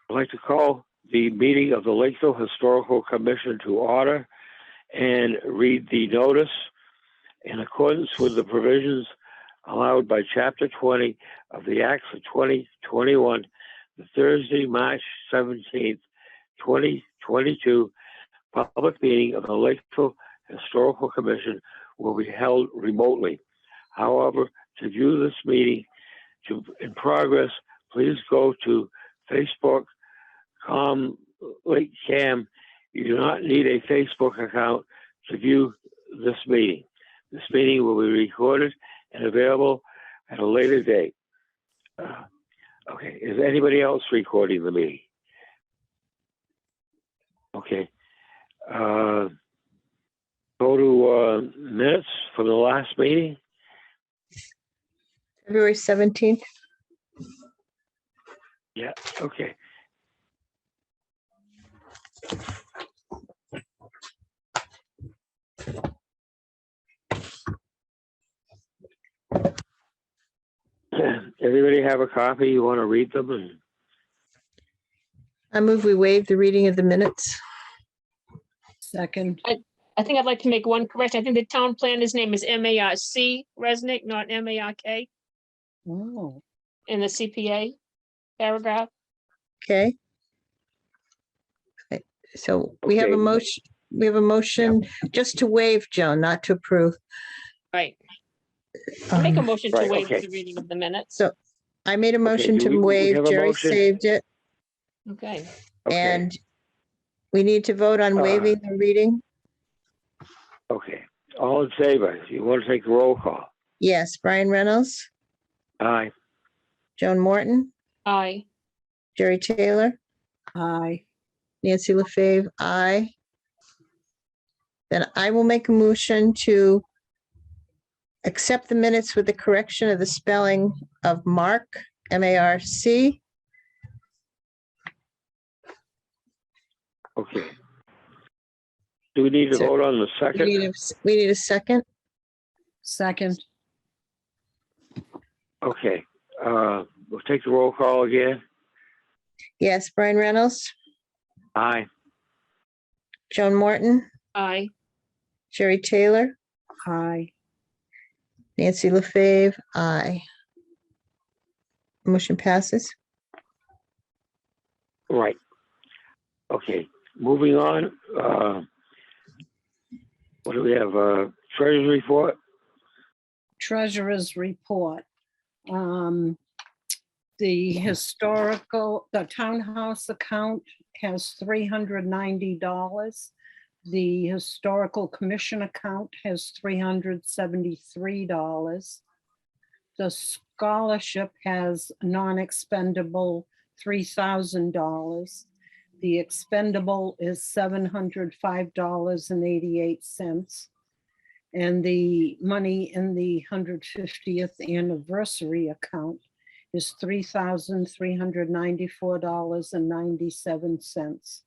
I'd like to call the meeting of the Lakeville Historical Commission to order and read the notice in accordance with the provisions allowed by Chapter 20 of the Acts of 2021, the Thursday, March 17th, 2022, public meeting of the Lakeville Historical Commission will be held remotely. However, to view this meeting in progress, please go to Facebook.com LakeCAM. You do not need a Facebook account to view this meeting. This meeting will be recorded and available at a later date. Okay, is anybody else recording the meeting? Okay. Go to minutes from the last meeting. February 17th. Yeah, okay. Everybody have a copy? You want to read them? I move we waive the reading of the minutes. Second. I think I'd like to make one correction. I think the town planner's name is M-A-R-C, Resnick, not M-A-R-K, Oh, in the CPA paragraph. Okay. Okay, so we have a Okay. motion. We have a motion just to waive, Joan, not to approve. Right. Make a Um, motion to right, waive okay. the reading of the minutes. So I made a motion do we to waive. have a Jerry motion? saved it. Okay. Okay. And we need to vote on waiving the reading. Okay. All in favor? You want to take the roll call? Yes, Brian Reynolds, Aye. Joan Morton, Aye. Jerry Taylor, aye. Nancy LaFave, aye. Then I will make a motion to accept the minutes with the correction of the spelling of Mark, M-A-R-C. Okay. Do we need to So- vote on the We second? need a second. Second. Okay. We'll take the roll call again. Yes, Brian Reynolds, Aye. Joan Morton, Aye. Jerry Taylor, Aye. Nancy LaFave, aye. Motion passes. Right. Okay. Moving on. What do we have? Treasury report? Treasurer's report. The townhouse account has $390. The historical commission account has $373. The scholarship has non-expendable $3,000. The expendable is $705.88. And the money in the 150th anniversary account is $3,394.97.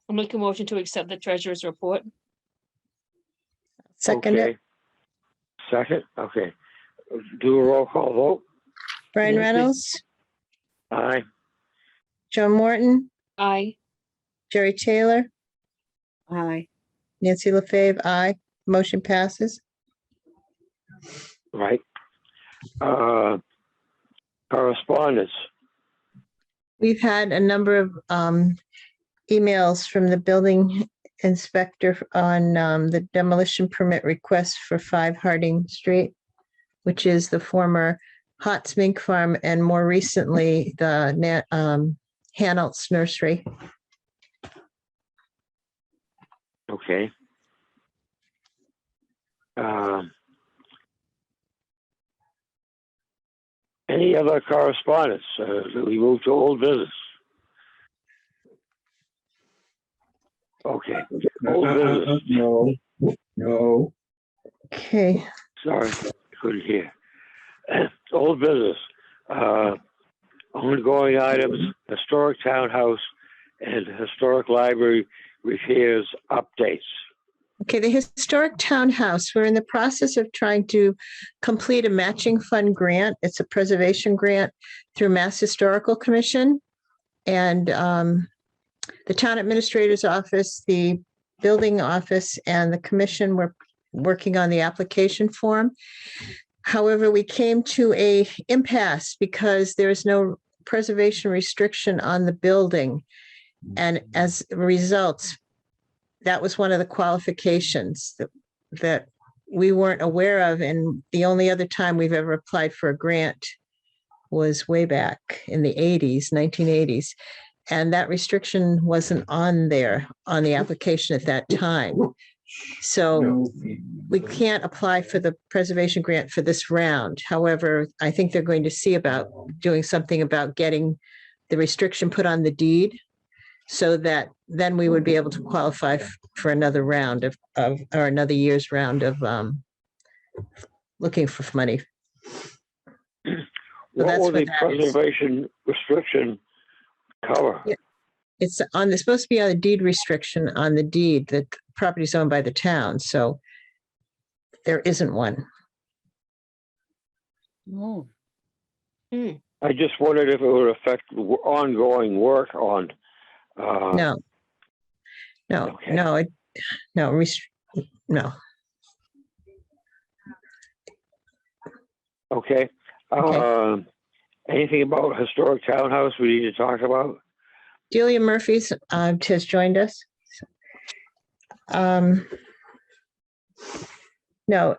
I'll make a motion to accept the treasurer's report. Second it. Okay. Second? Okay. Do a roll call vote. Brian Nancy? Reynolds, Aye. Joan Morton, Aye. Jerry Taylor, Aye. Nancy LaFave, aye. Motion passes. Right. Correspondence. We've had a number of emails from the building inspector on the demolition permit request for 5 Harding Street, which is the former Hot Mink Farm and more recently the Hanalt's Nursery. Okay. Any other correspondence? We move to old business. Okay. Old business. No. Okay, Sorry, couldn't hear. Old business. Ongoing items, historic townhouse and historic library repairs updates. Okay, the historic townhouse, we're in the process of trying to complete a matching fund grant. It's a preservation grant through Mass Historical Commission. And the town administrator's office, the building office, and the commission were working on the application form. However, we came to a impasse because there is no preservation restriction on the building. And as a result, that was one of the qualifications that we weren't aware of. And the only other time we've ever applied for a grant was way back in the 80s, 1980s. And that restriction wasn't on there on the application at that time. So we can't apply for the preservation grant for this round. However, I think they're going to see about doing something about getting the restriction put on the deed so that then we would be able to qualify for another round of or another year's round of looking for money. What will the that is. preservation restriction cover? Yeah. It's supposed to be on the deed restriction on the deed that property is owned by the town. So there isn't one. Oh, I just wondered if it would affect ongoing work on. No. Okay. No. Okay. Anything about historic townhouse we need to talk about? Delia Murphy's has joined us. No,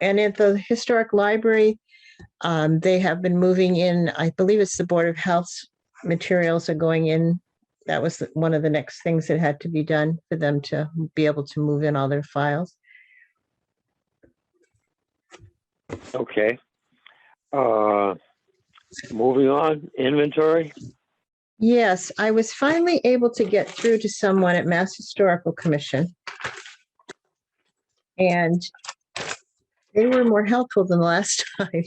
and at the historic library, they have been moving in, I believe it's the Board of Health materials are going in. That was one of the next things that had to be done for them to be able to move in all their files. Okay. Moving on, inventory. Yes, I was finally able to get through to someone at Mass Historical Commission. And they were more helpful than the last time.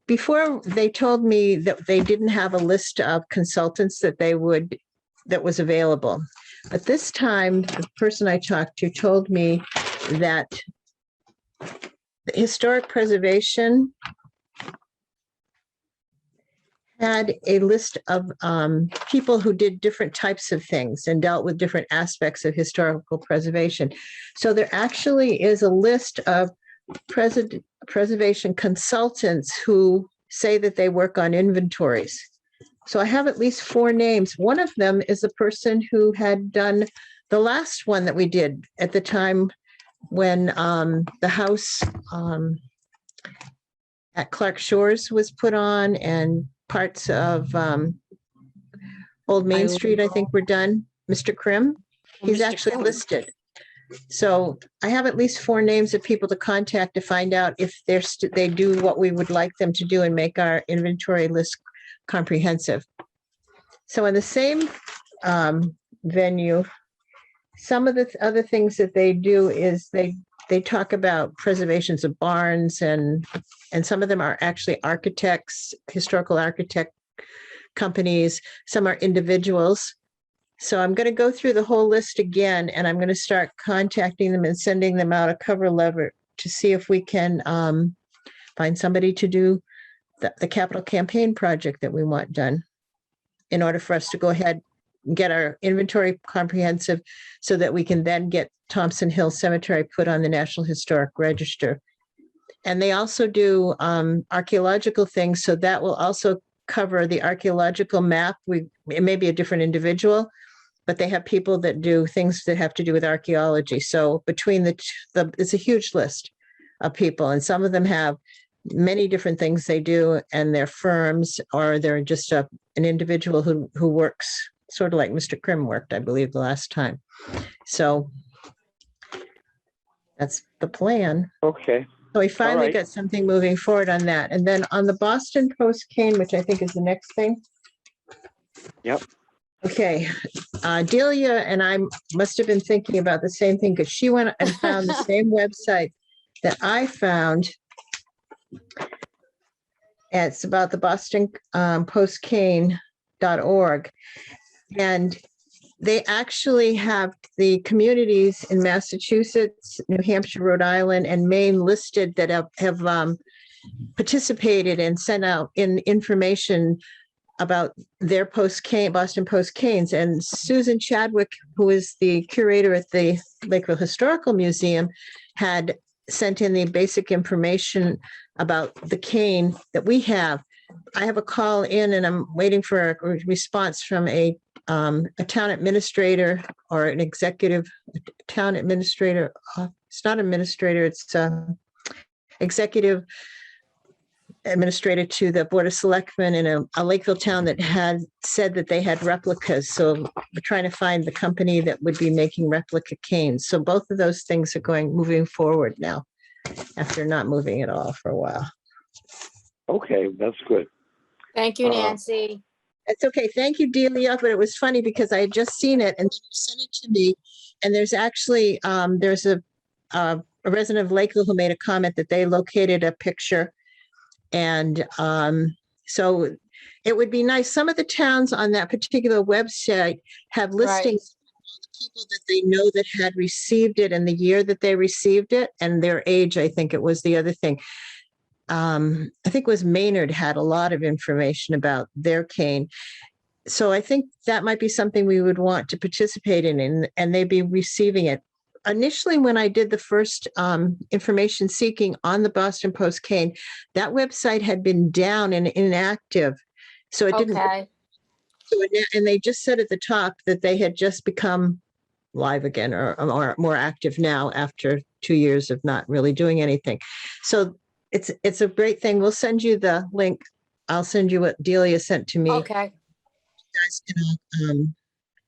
Before, they told me that they didn't have a list of consultants that was available. But this time, the person I talked to told me that the historic preservation had a list of people who did different types of things and dealt with different aspects of historical preservation. So there actually is a list of preservation consultants who say that they work on inventories. So I have at least 4 names. One of them is the person who had done the last one that we did at the time when the house at Clark Shores was put on and parts of Old Main Street, I think, were done. Mr. Krim, he's Mr. actually Krim. listed. So I have at least 4 names of people to contact to find out if they do what we would like them to do and make our inventory list comprehensive. So in the same venue, some of the other things that they do is they talk about preservations of barns and some of them are actually architects, historical architect companies. Some are individuals. So I'm going to go through the whole list again, and I'm going to start contacting them and sending them out a cover letter to see if we can find somebody to do the capital campaign project that we want done in order for us to go ahead and get our inventory comprehensive so that we can then get Thompson Hill Cemetery put on the National Historic Register. And they also do archaeological things, so that will also cover the archaeological map. It may be a different individual, but they have people that do things that have to do with archaeology. So between it's a huge list of people, and some of them have many different things they do, and they're firms, or they're just an individual who works sort of like Mr. Krim worked, I believe, the last time. So that's the plan. Okay. So we finally right. got something moving forward on that. And then on the Boston Post-Cane, which I think is the next thing. Yep. Okay. Delia and I must have been thinking about the same thing because she went and found the same website that I found. And it's about the Boston Post-Cane.org. And they actually have the communities in Massachusetts, New Hampshire, Rhode Island, and Maine listed that have participated and sent out in information about their Boston Post canes. And Susan Chadwick, who is the curator at the Lakeville Historical Museum, had sent in the basic information about the cane that we have. I have a call in and I'm waiting for a response from a town administrator or an executive town administrator. It's not administrator, it's executive administrator to the Board of Selectmen in a Lakeville town that had said that they had replicas. So we're trying to find the company that would be making replica canes. So both of those things are moving forward now after not moving at all for a while. Okay, that's good. Thank you, Nancy. It's okay. Thank you, Delia. But it was funny because I had just seen it and she sent it to me. And there's actually, there's a resident of Lakeville who made a comment that they located a picture. And so it would be nice. Some of the towns on that particular website have listings of the people that they know that had received it and the year that they received it and their age. I think it was the other thing. I think it was Maynard had a lot of information about their cane. So I think that might be something we would want to participate in and they'd be receiving it. Initially, when I did the first information seeking on the Boston Post cane, that website had been down and inactive. So it didn't. Okay. And they just said at the top that they had just become live again or more active now after 2 years of not really doing anything. So it's a great thing. We'll send you the link. I'll send you what Delia sent to me. Okay. You guys can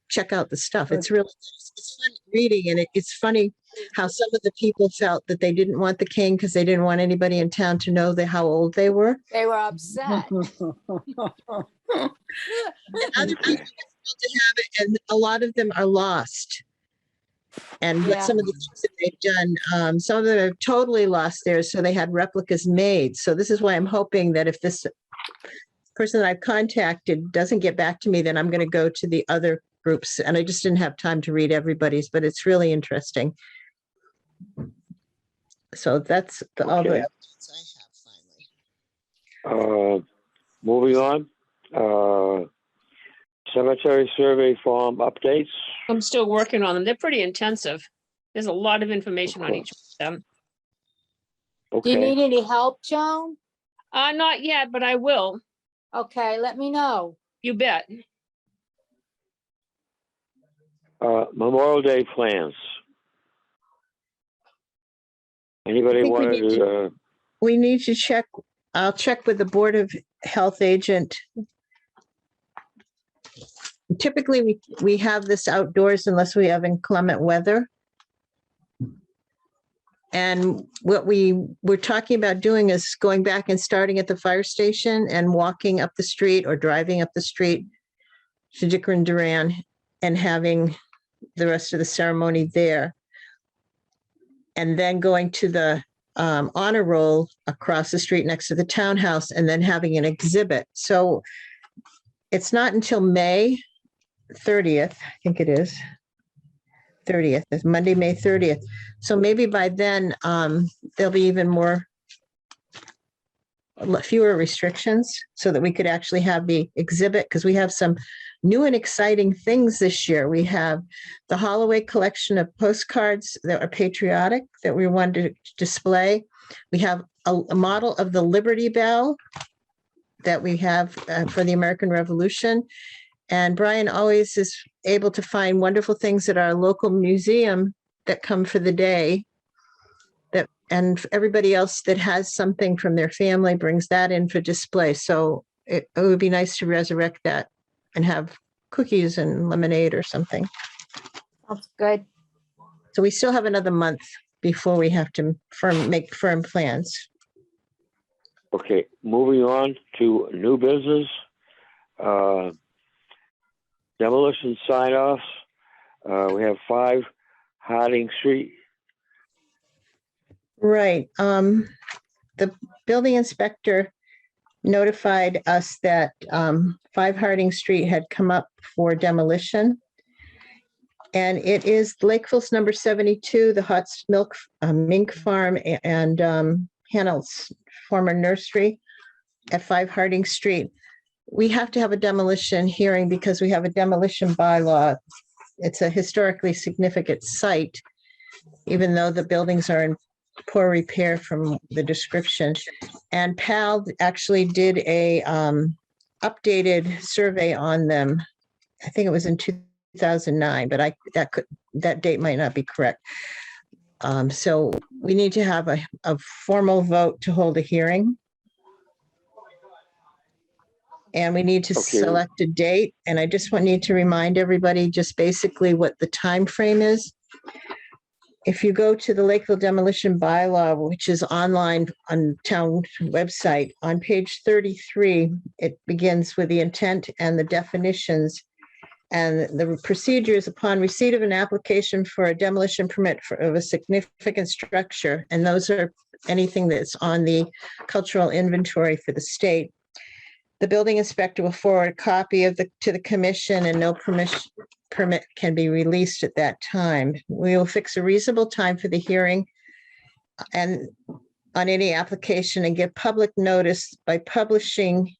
check out the stuff. It's really it's fun reading, and it's funny how some of the people felt that they didn't want the cane because they didn't want anybody in town to know how old they were. They were upset. Other people feel to have it, and a lot of them are lost. And what Yeah. some of the things that they've done, some of them have totally lost theirs, so they had replicas made. So this is why I'm hoping that if this person that I've contacted doesn't get back to me, then I'm going to go to the other groups. And I just didn't have time to read everybody's, but it's really interesting. So that's all the Okay. updates I have finally. Moving on. Cemetery survey form updates. I'm still working on them. They're pretty intensive. There's a lot of information on each of them. Do you Okay. need any help, Joan? Not yet, but I will. Okay, let me know. You bet. Memorial Day plans. Anybody I think we wanted need to? We need to check, I'll check with the Board of Health agent. Typically, we have this outdoors unless we have inclement weather. And what we were talking about doing is going back and starting at the fire station and walking up the street or driving up the street to Dicker and Duran and having the rest of the ceremony there. And then going to the honor roll across the street next to the townhouse and then having an exhibit. So it's not until May 30th, I think it is. 30th, it's Monday, May 30th. So maybe by then there'll be even fewer restrictions so that we could actually have the exhibit, because we have some new and exciting things this year. We have the Holloway collection of postcards that are patriotic that we wanted to display. We have a model of the Liberty Bell that we have for the American Revolution. And Brian always is able to find wonderful things at our local museum that come for the day. And everybody else that has something from their family brings that in for display. So it would be nice to resurrect that and have cookies and lemonade or something. That's good. So we still have another month before we have to make firm plans. Okay, moving on to new business. Demolition sign-offs. We have 5 Harding Street. Right. The building inspector notified us that 5 Harding Street had come up for demolition. And it is Lakeville's number 72, the hot milk mink farm and Hannah's former nursery at 5 Harding Street. We have to have a demolition hearing because we have a demolition bylaw. It's a historically significant site, even though the buildings are in poor repair from the description. And PAL actually did a updated survey on them. I think it was in 2009, but that date might not be correct. So we need to have a formal vote to hold a hearing. And we need to Okay. select a date. And I just need to remind everybody just basically what the time frame is. If you go to the Lakeville Demolition Bylaw, which is online on town website, on page 33, it begins with the intent and the definitions. And the procedures upon receipt of an application for a demolition permit of a significant structure, and those are anything that's on the cultural inventory for the state. The building inspector will forward a copy to the commission, and no permit can be released at that time. We will fix a reasonable time for the hearing and on any application and give public notice by publishing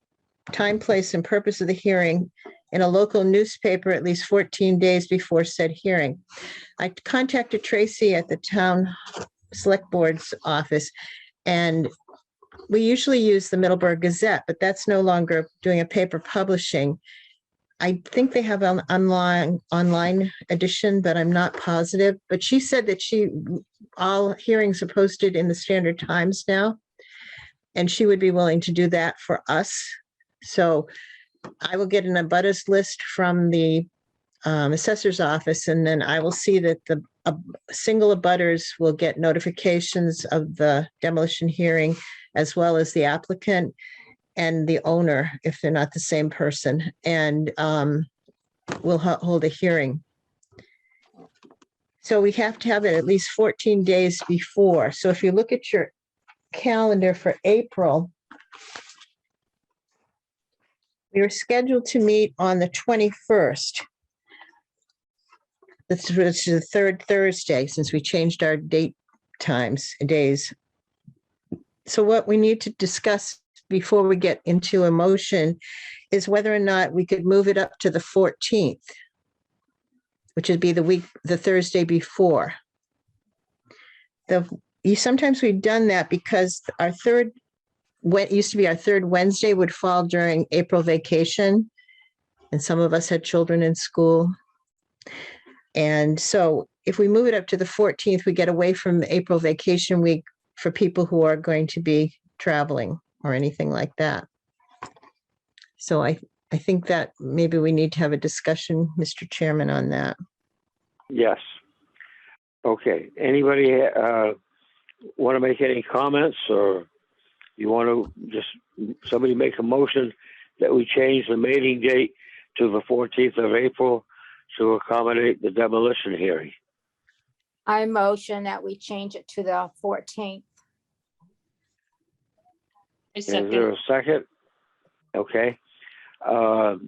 time, place, and purpose of the hearing in a local newspaper at least 14 days before said hearing. I contacted Tracy at the town select board's office, and we usually use the Middleburg Gazette, but that's no longer doing a paper publishing. I think they have an online edition, but I'm not positive. But she said that all hearings are posted in the Standard Times now, and she would be willing to do that for us. So I will get an abutters list from the assessor's office, and then I will see that the single abutters will get notifications of the demolition hearing, as well as the applicant and the owner, if they're not the same person, and we'll hold a hearing. So we have to have it at least 14 days before. So if you look at your calendar for April, we were scheduled to meet on the 21st. This is the third Thursday since we changed our days. So what we need to discuss before we get into a motion is whether or not we could move it up to the 14th, which would be the Thursday before. Sometimes we've done that because what used to be our third Wednesday would fall during April vacation, and some of us had children in school. And so if we move it up to the 14th, we get away from the April vacation week for people who are going to be traveling or anything like that. So I think that maybe we need to have a discussion, Mr. Chairman, on that. Yes. Okay. Anybody want to make any comments, or you want to just somebody make a motion that we change the meeting date to the 14th of April to accommodate the demolition hearing? I motion that we change it to the 14th. I Is there second. a second? Okay. A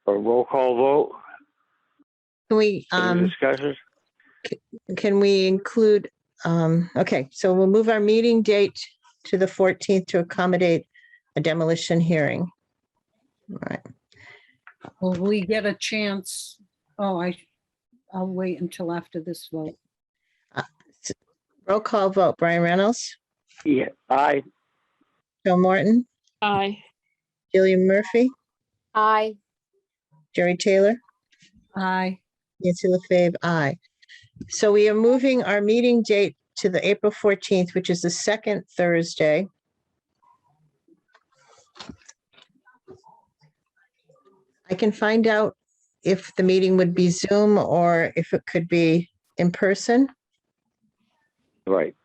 roll call vote? Can we, Any discussion? can we include, okay, so we'll move our meeting date to the 14th to accommodate a demolition hearing. All right. Will we get a chance? Oh, I'll wait until after this vote. Roll call vote. Brian Reynolds, Yeah. Aye. Joe Morton, Aye. Gillian Murphy, Aye. Jerry Taylor, Aye. Nancy LaFave, aye. So we are moving our meeting date to the April 14th, which is the second Thursday. I can find out if the meeting would be Zoom or if it could be in person. Right.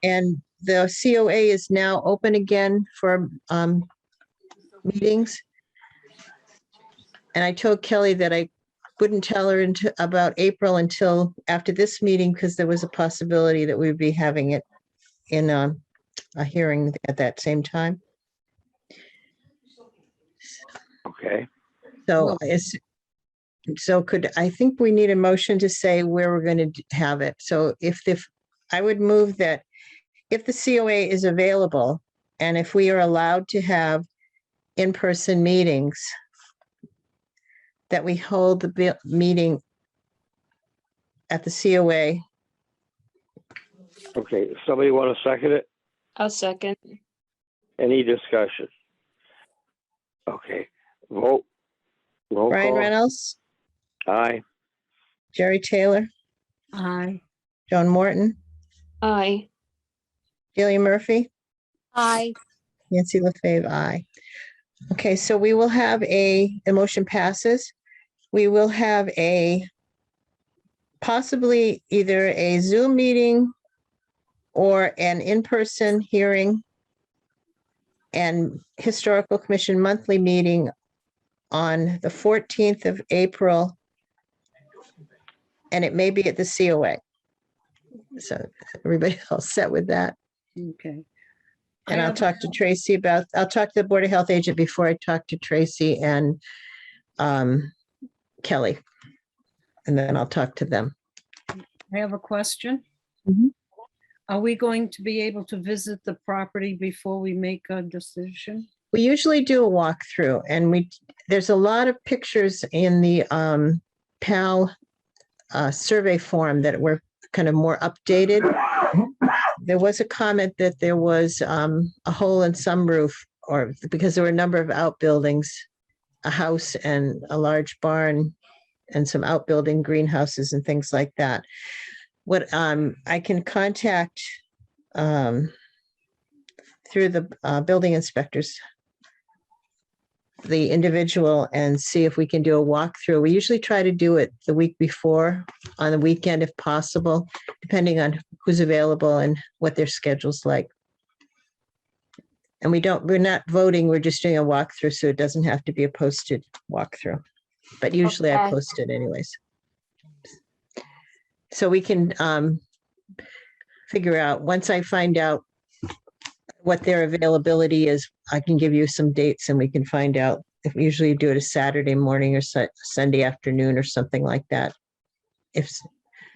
And the COA is now open again for meetings. And I told Kelly that I wouldn't tell her about April until after this meeting, because there was a possibility that we'd be having it in a hearing at that same time. Okay. So Well- So I think we need a motion to say where we're going to have it. So I would move that if the COA is available and if we are allowed to have in-person meetings, that we hold the meeting at the COA. Okay, somebody want to second it? I'll second. Any discussion? Okay, vote. Roll Brian call. Reynolds, Aye. Jerry Taylor, Aye. Joan Morton, Aye. Delia Murphy, Aye. Nancy LaFave, aye. Okay, so we will have the motion passes. We will have possibly either a Zoom meeting or an in-person hearing and Historical Commission monthly meeting on the 14th of April. And it may be at the COA. So everybody all set with that? Okay. And I I'll have- talk to Tracy I'll talk to the Board of Health agent before I talk to Tracy and Kelly. And then I'll talk to them. I have a question. Mhm. Are we going to be able to visit the property before we make a decision? We usually do a walkthrough and there's a lot of pictures in the PAL survey form that were kind of more updated. There was a comment that there was a hole in some roof or because there were a number of outbuildings, a house and a large barn and some outbuilding greenhouses and things like that. What I can contact through the building inspectors, the individual, and see if we can do a walkthrough. We usually try to do it the week before, on the weekend if possible, depending on who's available and what their schedule's like. And we're not voting, we're just doing a walkthrough, so it doesn't have to be a posted walkthrough. But usually I Okay. post it anyways. So we can figure out, once I find out what their availability is, I can give you some dates and we can find out. If we usually do it a Saturday morning or Sunday afternoon or something like that.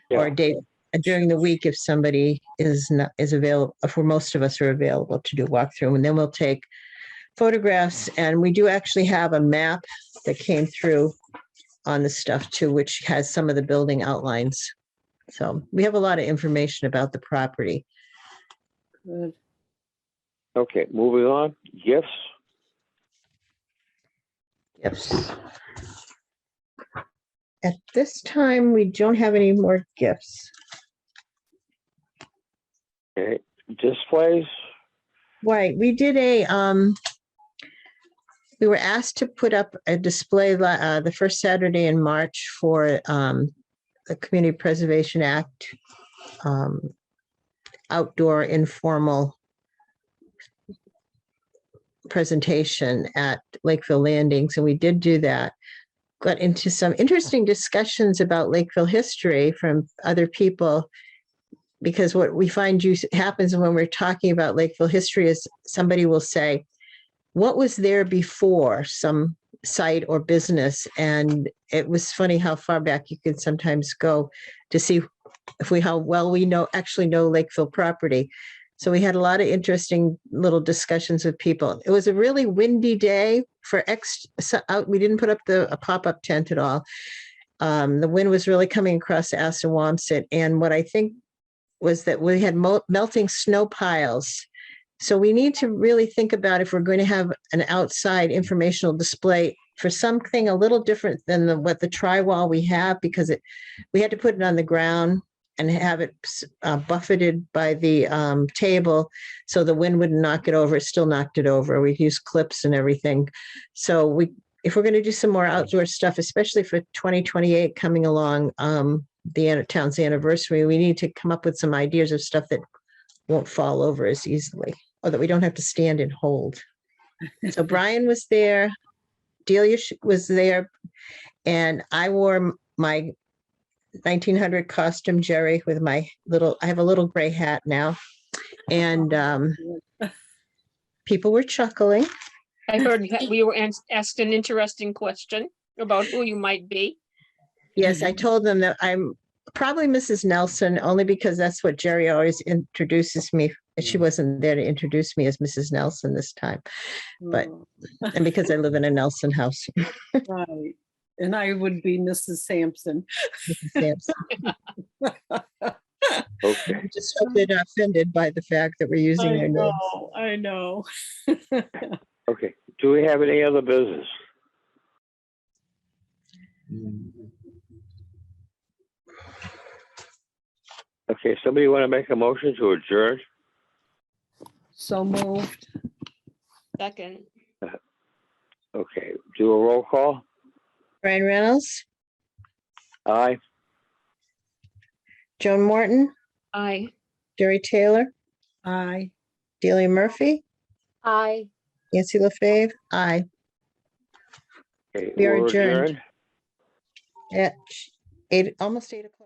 Or a date during the week if somebody is available, if most of us are available to do a walkthrough, and then we'll take photographs. And we do actually have a map that came through on the stuff too, which has some of the building outlines. So we have a lot of information about the property. Good. Okay, moving on. Gifts. Gifts. At this time, we don't have any more gifts. Okay, displays. Right, we did we were asked to put up a display the first Saturday in March for the Community Preservation Act outdoor informal presentation at Lakeville Landings, and we did do that. Got into some interesting discussions about Lakeville history from other people, because what we find happens when we're talking about Lakeville history is somebody will say, what was there before some site or business? And it was funny how far back you could sometimes go to see how well we actually know Lakeville property. So we had a lot of interesting little discussions with people. It was a really windy day we didn't put up a pop-up tent at all. The wind was really coming across Assawamsett. And what I think was that we had melting snow piles. So we need to really think about if we're going to have an outside informational display for something a little different than what the tri-wall we have, because we had to put it on the ground and have it buffeted by the table so the wind wouldn't knock it over. It still knocked it over. We used clips and everything. So if we're going to do some more outdoor stuff, especially for 2028 coming along, the town's anniversary, we need to come up with some ideas of stuff that won't fall over as easily, or that we don't have to stand and hold. So Brian was there, Delia was there, and I wore my 1900 costume, Jerry, with I have a little gray hat now. And people were chuckling. I heard that we were asked an interesting question about who you might be. Yes, I told them that I'm probably Mrs. Nelson, only because that's what Jerry always introduces me. She wasn't there to introduce me as Mrs. Nelson this time, but- Oh, and because I live in a Nelson house. right. And I would be Mrs. Sampson. Mrs. Sampson. Okay. I just hope they're not offended by the fact that we're using I their names. know, I know. Okay. Do we have any other business? Okay. Somebody want to make a motion to adjourn? So moved. Second, Okay. Do a roll call. Brian Reynolds, Aye. Joan Morton, aye. Jerry Taylor, Aye. Delia Murphy, I. Nancy LaFave, aye. Okay, We are we're adjourned. adjourned. At 8, almost 8 o'clock.